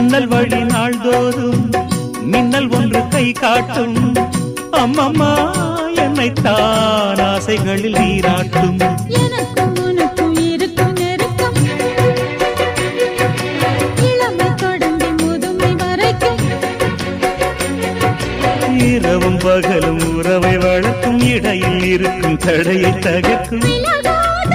ஜன்னல் வழி நாள்தோறும் மின்னல் ஒன்று கை காட்டும். அம்மம்மா என்னைத்தான் ஆசைகளில் நீராட்டும். எனக்கும் உனக்கும் இருக்கும் நெருக்கம் இளமை தொடங்கி முதுமை வரைக்கும். இரவும் பகலும் உறவை வளர்க்கும். இடையில் இருக்கும் தடையை தகர்க்கும். விலகாத